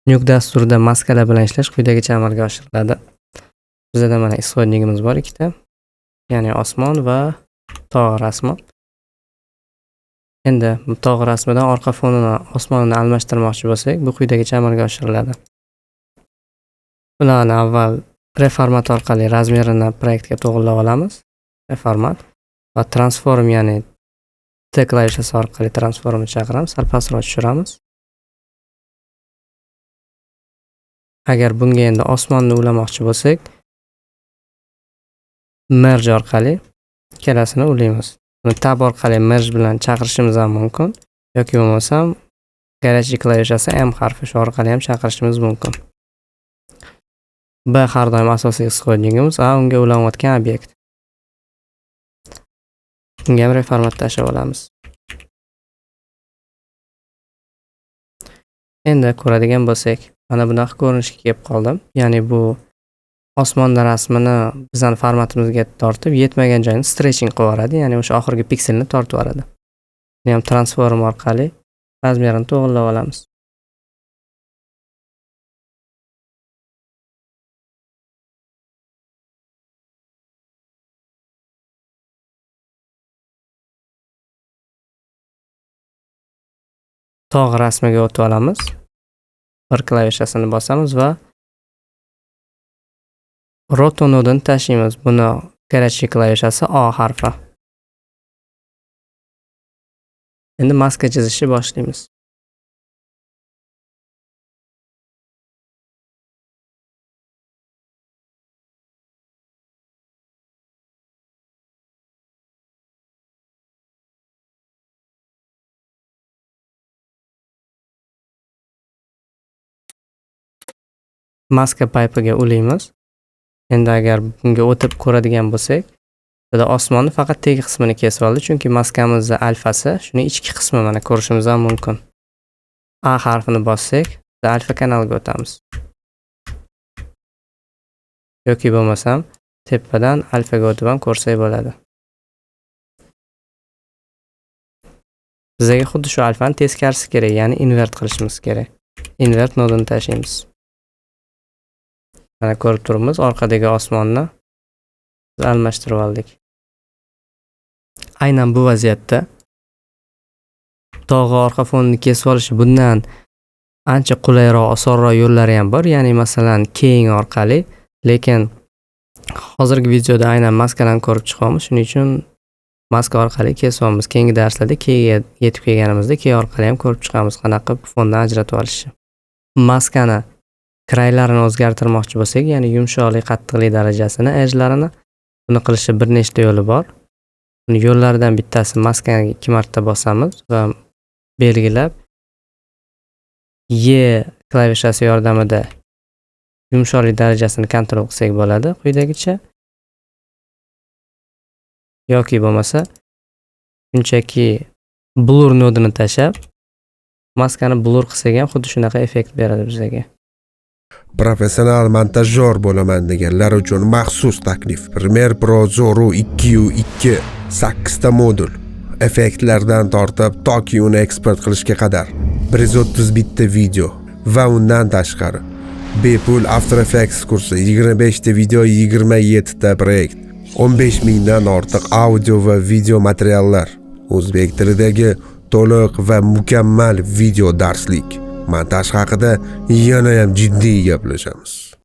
Nuke dasturida maskalar bilan ishlash quyidagicha amalga oshiriladi. Bizda mana исходнигimiz bor ikkita. Ya'ni osmon va tog' rasmi. Endi bu tog' rasmidan orqa fonini osmonini almashtirmoqchi bo'lsak, bu quyidagicha amalga oshiriladi. Bularni avval reformat orqali razmerini proyektga to'g'irlab olamiz. Reformat va transform, ya'ni T klavishasi orqali transformni chaqiramiz, sal pastroq tushiramiz. Agar bunga endi osmonni ulamoqchi bo'lsak, merge orqali ikkalasini ulaymiz. Buni tab orqali merge bilan chaqirishimiz ham mumkin yoki bo'lmasam garage klavishasi M harfi shu orqali ham chaqirishimiz mumkin. B har doim asosiy исходнигimiz, A unga ulanayotgan obyekt. Bunga ham reformat tashlab olamiz. Endi ko'radigan bo'lsak, mana bunaqa ko'rinishga kelib qoldim. Ya'ni bu osmonda rasmini bizning formatimizga tortib, yetmagan joyini stretching qilib yuboradi, ya'ni o'sha oxirgi pikselni tortib yuboradi. Buni ham transform orqali razmerini to'g'irlab olamiz. Tog' rasmiga o'tib olamiz. Bir klavishasini bosamiz va roto nodini tashlaymiz. Buni garage klavishasi A harfi. Endi maska chizishni boshlaymiz. Maska paypiga ulaymiz. Endi agar bunga o'tib ko'radigan bo'lsak, burada osmonni faqat tegi qismini kesib oldi, chunki maskamizning alfasi, shuni ichki qismi mana ko'rishimiz ham mumkin. A harfini bossak, alfa kanaliga o'tamiz. Yoki bo'lmasam, tepadan alfaga o'tib ham ko'rsak bo'ladi. Bizga xuddi shu alfani teskarisi kerak, ya'ni invert qilishimiz kerak. Invert nodini tashlaymiz. Mana ko'rib turibmiz, orqadagi osmonni almashtirib oldik. Aynan bu vaziyatda tog' orqa fonini kesib olish bundan ancha qulayroq, osonroq yo'llari ham bor, ya'ni masalan keying orqali, lekin hozirgi videoda aynan maskalarni ko'rib chiqamiz, shuning uchun maska orqali kesib olamiz. Keyingi darslarda keyga yetib kelganimizda key orqali ham ko'rib chiqamiz, qanaqa fondan ajratib olishni. Maskani kraylarini o'zgartirmoqchi bo'lsak, ya'ni yumshoqlik, qattiqlik darajasini, edjlarini, buni qilishning bir nechta yo'li bor. Buni yo'llaridan bittasi maskani 2 marta bosamiz va belgilab Y klavishasi yordamida yumshoqlik darajasini kontrol qilsak bo'ladi quyidagicha. Yoki bo'lmasa, shunchaki blur nodini tashab, maskani blur qilsak ham xuddi shunaqa effekt beradi bizga. Professional montajyor bo'laman deganlar uchun maxsus taklif. Premiere Pro Zoru 2U2 8 ta modul. Effektlardan tortib toki uni eksport qilishga qadar 130 bitta video va undan tashqari bepul After Effects kursi, 25 ta video, 27 ta proyekt, 15 mingdan ortiq audio va video materiallar, o'zbek tilidagi to'liq va mukammal video darslik. Montaj haqida yana ham jiddiy gaplashamiz.